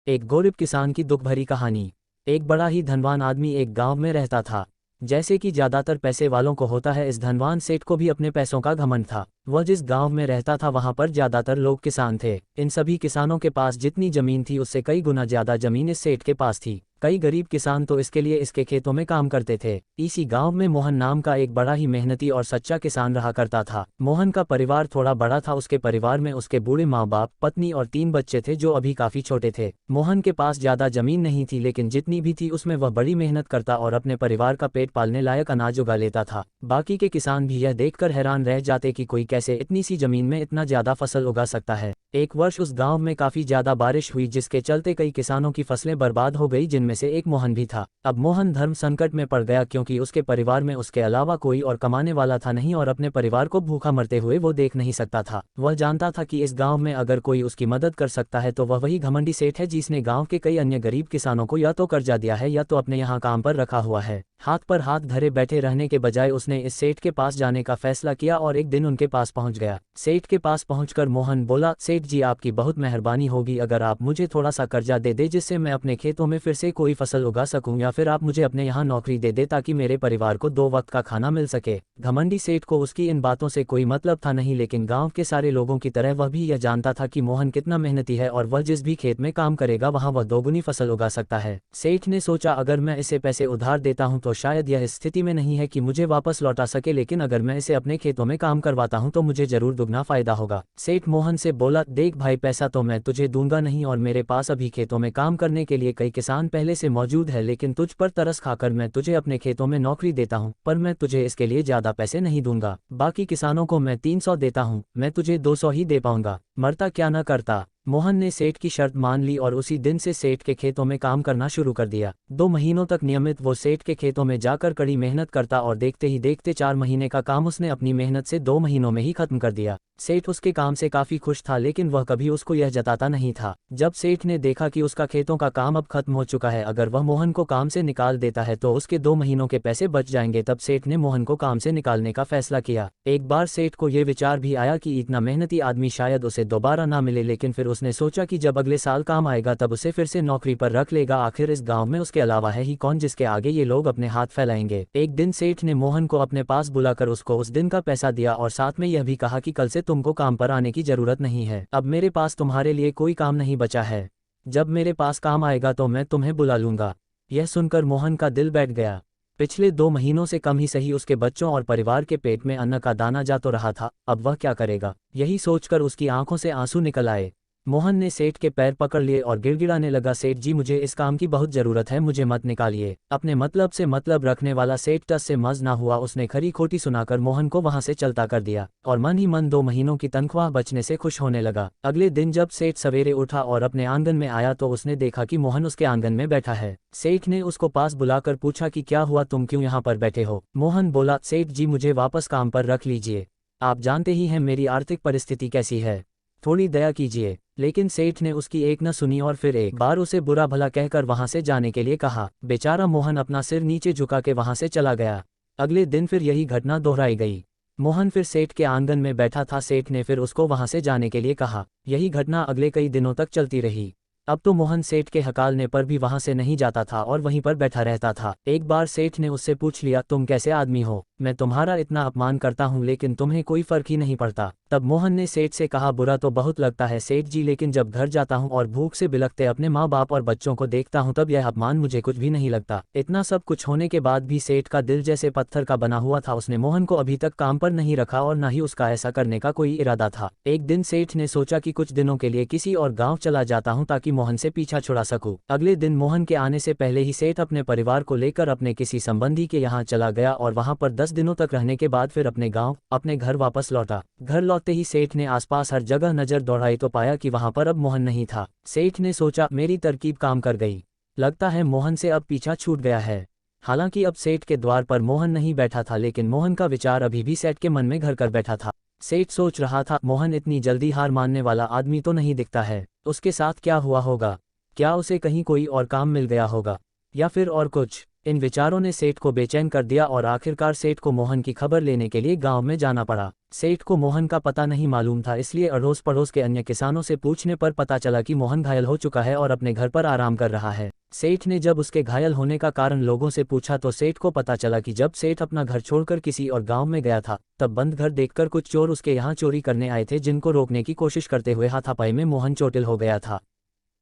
एक गरीब किसान की दुख भरी कहानी। एक बड़ा ही धनवान आदमी एक गांव में रहता था। जैसे कि ज्यादातर पैसे वालों को होता है, इस धनवान सेठ को भी अपने पैसों का घमंड था। वह जिस गांव में रहता था वहां पर ज्यादातर लोग किसान थे। इन सभी किसानों के पास जितनी जमीन थी उससे कई गुना ज्यादा जमीन इस सेठ के पास थी। कई गरीब किसान तो इसके लिए इसके खेतों में काम करते थे। इसी गांव में मोहन नाम का एक बड़ा ही मेहनती और सच्चा किसान रहा करता था। मोहन का परिवार थोड़ा बड़ा था। उसके परिवार में उसके बूढ़े माँ बाप, पत्नी और 3 बच्चे थे जो अभी काफी छोटे थे। मोहन के पास ज्यादा जमीन नहीं थी, लेकिन जितनी भी थी उसमें वह बड़ी मेहनत करता और अपने परिवार का पेट पालने लायक अनाज उगा लेता था। बाकी के किसान भी यह देखकर हैरान रह जाते कि कोई कैसे इतनी सी जमीन में इतना ज्यादा फसल उगा सकता है। एक वर्ष उस गांव में काफी ज्यादा बारिश हुई, जिसके चलते कई किसानों की फसलें बर्बाद हो गई, जिनमें से एक मोहन भी था। अब मोहन धर्म संकट में पड़ गया, क्योंकि उसके परिवार में उसके अलावा कोई और कमाने वाला था नहीं और अपने परिवार को भूखा मरते हुए वो देख नहीं सकता था। वह जानता था कि इस गांव में अगर कोई उसकी मदद कर सकता है तो वह वही घमंडी सेठ है, जिसने गांव के कई अन्य गरीब किसानों को या तो कर्जा दिया है या तो अपने यहाँ काम पर रखा हुआ है। हाथ पर हाथ धरे बैठे रहने के बजाय उसने इस सेठ के पास जाने का फैसला किया और एक दिन उनके पास पहुंच गया। सेठ के पास पहुंचकर मोहन बोला, सेठ जी, आपकी बहुत मेहरबानी होगी अगर आप मुझे थोड़ा सा कर्जा दे दे, जिससे मैं अपने खेतों में फिर से कोई फसल उगा सकूं, या फिर आप मुझे अपने यहाँ नौकरी दे दे ताकि मेरे परिवार को 2 वक्त का खाना मिल सके। घमंडी सेठ को उसकी इन बातों से कोई मतलब था नहीं, लेकिन गाँव के सारे लोगों की तरह वह भी यह जानता था कि मोहन कितना मेहनती है और वह जिस भी खेत में काम करेगा वहाँ वह 2 गुनी फसल उगा सकता है। सेठ ने सोचा, अगर मैं इसे पैसे उधार देता हूँ तो शायद यह स्थिति में नहीं है कि मुझे वापस लौटा सके, लेकिन अगर मैं इसे अपने खेतों में काम करवाता हूं तो मुझे जरूर दुगना फायदा होगा। सेठ मोहन से बोला, देख भाई, पैसा तो मैं तुझे दूंगा नहीं और मेरे पास अभी खेतों में काम करने के लिए कई किसान पहले से मौजूद है, लेकिन तुझ पर तरस खाकर मैं तुझे अपने खेतों में नौकरी देता हूं, पर मैं तुझे इसके लिए ज्यादा पैसे नहीं दूंगा। बाकी किसानों को मैं 300 देता हूं, मैं तुझे 200 ही दे पाऊंगा। मरता क्या न करता। मोहन ने सेठ की शर्त मान ली और उसी दिन से सेठ के खेतों में काम करना शुरू कर दिया। 2 महीनों तक नियमित वो सेठ के खेतों में जाकर कड़ी मेहनत करता और देखते ही देखते 4 महीने का काम उसने अपनी मेहनत से 2 महीनों में ही खत्म कर दिया। सेठ उसके काम से काफी खुश था, लेकिन वह कभी उसको यह जताता नहीं था। जब सेठ ने देखा कि उसका खेतों का काम अब खत्म हो चुका है, अगर वह मोहन को काम से निकाल देता है तो उसके 2 महीनों के पैसे बच जाएंगे, तब सेठ ने मोहन को काम से निकालने का फैसला किया। एक बार सेठ को यह विचार भी आया कि इतना मेहनती आदमी शायद उसे दोबारा ना मिले, लेकिन फिर उसने सोचा कि जब अगले साल काम आएगा तब उसे फिर से नौकरी पर रख लेगा। आखिर इस गांव में उसके अलावा है ही कौन जिसके आगे ये लोग अपने हाथ फैलाएंगे। एक दिन सेठ ने मोहन को अपने पास बुलाकर उसको उस दिन का पैसा दिया और साथ में यह भी कहा कि कल से तुमको काम पर आने की जरूरत नहीं है, अब मेरे पास तुम्हारे लिए कोई काम नहीं बचा है। जब मेरे पास काम आएगा तो मैं तुम्हें बुला लूंगा। यह सुनकर मोहन का दिल बैठ गया। पिछले 2 महीनों से कम ही सही उसके बच्चों और परिवार के पेट में अन्न का दाना जा तो रहा था, अब वह क्या करेगा, यही सोचकर उसकी आंखों से आंसू निकल आए। मोहन ने सेठ के पैर पकड़ लिए और गिड़गिड़ाने लगा, सेठ जी, मुझे इस काम की बहुत जरूरत है, मुझे मत निकालिए। अपने मतलब से मतलब रखने वाला सेठ टस से मज ना हुआ। उसने खरी खोटी सुनाकर मोहन को वहां से चलता कर दिया और मन ही मन 2 महीनों की तनख्वाह बचने से खुश होने लगा। अगले दिन जब सेठ सवेरे उठा और अपने आंगन में आया तो उसने देखा कि मोहन उसके आंगन में बैठा है। सेठ ने उसको पास बुलाकर पूछा कि क्या हुआ, तुम क्यों यहाँ पर बैठे हो। मोहन बोला, सेठ जी, मुझे वापस काम पर रख लीजिए, आप जानते ही हैं मेरी आर्थिक परिस्थिति कैसी है, थोड़ी दया कीजिए। लेकिन सेठ ने उसकी एक न सुनी और फिर एक बार उसे बुरा भला कहकर वहां से जाने के लिए कहा। बेचारा मोहन अपना सिर नीचे झुका के वहां से चला गया। अगले दिन फिर यही घटना दोहराई गई। मोहन फिर सेठ के आंगन में बैठा था। सेठ ने फिर उसको वहां से जाने के लिए कहा। यही घटना अगले कई दिनों तक चलती रही। अब तो मोहन सेठ के हकालने पर भी वहां से नहीं जाता था और वहीं पर बैठा रहता था। एक बार सेठ ने उससे पूछ लिया, तुम कैसे आदमी हो, मैं तुम्हारा इतना अपमान करता हूँ लेकिन तुम्हें कोई फर्क ही नहीं पड़ता। तब मोहन ने सेठ से कहा, बुरा तो बहुत लगता है सेठ जी, लेकिन जब घर जाता हूँ और भूख से बिलखते अपने माँ बाप और बच्चों को देखता हूँ तब यह अपमान मुझे कुछ भी नहीं लगता। इतना सब कुछ होने के बाद भी सेठ का दिल जैसे पत्थर का बना हुआ था। उसने मोहन को अभी तक काम पर नहीं रखा और न ही उसका ऐसा करने का कोई इरादा था। एक दिन सेठ ने सोचा कि कुछ दिनों के लिए किसी और गाँव चला जाता हूँ ताकि मोहन से पीछा छुड़ा सकूं। अगले दिन मोहन के आने से पहले ही सेठ अपने परिवार को लेकर अपने किसी संबंधी के यहाँ चला गया और वहां पर 10 दिनों तक रहने के बाद फिर अपने गांव, अपने घर वापस लौटा। घर लौटते ही सेठ ने आसपास हर जगह नजर दौड़ाई तो पाया कि वहां पर अब मोहन नहीं था। सेठ ने सोचा, मेरी तरकीब काम कर गई, लगता है मोहन से अब पीछा छूट गया है। हालांकि अब सेठ के द्वार पर मोहन नहीं बैठा था, लेकिन मोहन का विचार अभी भी सेठ के मन में घर कर बैठा था। सेठ सोच रहा था, मोहन इतनी जल्दी हार मानने वाला आदमी तो नहीं दिखता है, उसके साथ क्या हुआ होगा, क्या उसे कहीं कोई और काम मिल गया होगा, या फिर और कुछ। इन विचारों ने सेठ को बेचैन कर दिया और आखिरकार सेठ को मोहन की खबर लेने के लिए गांव में जाना पड़ा। सेठ को मोहन का पता नहीं मालूम था, इसलिए अड़ोस पड़ोस के अन्य किसानों से पूछने पर पता चला कि मोहन घायल हो चुका है और अपने घर पर आराम कर रहा है। सेठ ने जब उसके घायल होने का कारण लोगों से पूछा तो सेठ को पता चला कि जब सेठ अपना घर छोड़कर किसी और गांव में गया था, तब बंद घर देखकर कुछ चोर उसके यहाँ चोरी करने आए थे, जिनको रोकने की कोशिश करते हुए हाथापाई में मोहन चोटिल हो गया था।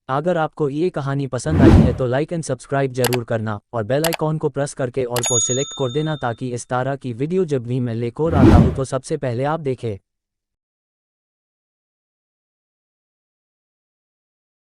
अगर आपको ये कहानी पसंद आई है तो लाइक एंड सब्सक्राइब जरूर करना और बेल आइकॉन को प्रेस करके ऑल को सिलेक्ट कर देना, ताकि इस तरह की वीडियो जब भी मैं लेकर आता हूँ तो सबसे पहले आप देखें।